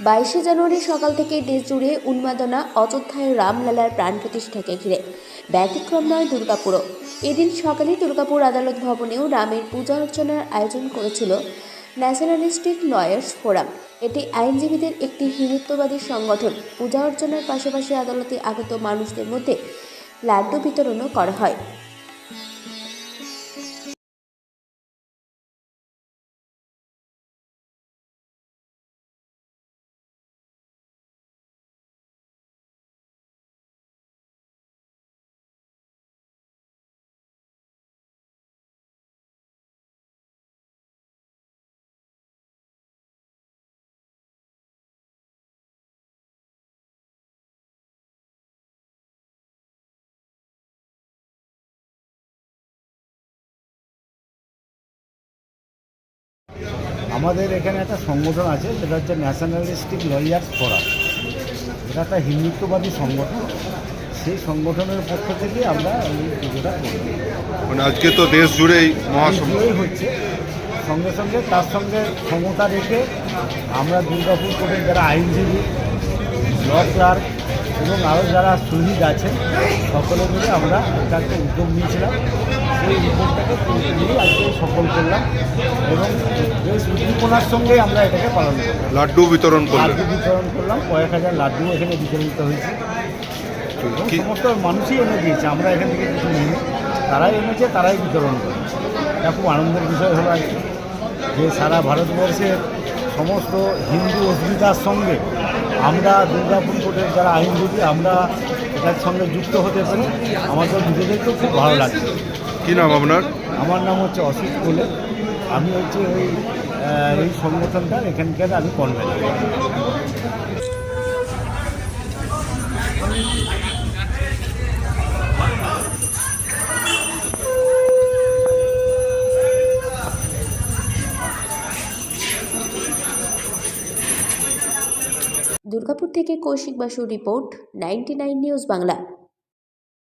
22শে জানুয়ারি সকাল থেকে দেশ জুড়ে উন্মাদনা অযোধ্যায় রামলালার প্রাণ প্রতিষ্ঠাকে ঘিরে। ব্যতিক্রম নয় দুর্গাপুরও। এদিন সকালে দুর্গাপুর আদালত ভবনেও রামের পূজা অর্চনার আয়োজন করেছিল ন্যাশনালিস্টিক লয়ার্স ফোরাম। এটি আইনজীবীদের একটি হিন্দুত্ববাদী সংগঠন। পূজা অর্চনার পাশাপাশি আদালতে আগত মানুষদের মধ্যে লাড্ডু বিতরণও করা হয়। আমাদের এখানে একটা সংগঠন আছে, সেটা হচ্ছে ন্যাশনালিস্টিক লয়ার্স ফোরাম। এটা একটা হিন্দুত্ববাদী সংগঠন। সেই সংগঠনের পক্ষ থেকে আমরা এই পুজোটা করি। মানে আজকে তো দেশ জুড়েই মহাসমারোহ হচ্ছে, সঙ্গে সঙ্গে তার সঙ্গে ক্ষমতা রেখে আমরা দুর্গাপুর কোর্টের যারা আইনজীবী, ল ক্লার্ক এবং আরও যারা শহীদ আছেন সকলে মিলে আমরা এটা একটা উদ্যোগ নিয়েছিলাম। সেই উদ্যোগটাকে নিয়ে আজকে সফল করলাম এবং বেশ উদ্দীপনার সঙ্গে আমরা এটাকে পালন করলাম। লাড্ডু বিতরণ করলাম, কয়েক হাজার লাড্ডু এখানে বিতরিত হয়েছে। সমস্ত মানুষই এনে দিয়েছে, আমরা এখান থেকে কিছু নিই, তারাই এনেছে, তারাই বিতরণ করেছে। এটা খুব আনন্দের বিষয় হলো আজকে যে সারা ভারতবর্ষের সমস্ত হিন্দু অস্মিতার সঙ্গে আমরা দুর্গাপুর কোর্টের যারা আইনজীবী আমরা এটার সঙ্গে যুক্ত হতে পারি। আমাদের নিজেদেরকেও খুব ভালো লাগছে। কী নাম আপনার? আমার নাম হচ্ছে অসিত কোলে। আমি হচ্ছে এই সংগঠনটার এখানকার আমি কনভেনর। দুর্গাপুর থেকে কৌশিক বাসুর রিপোর্ট, 99 নিউজ বাংলা।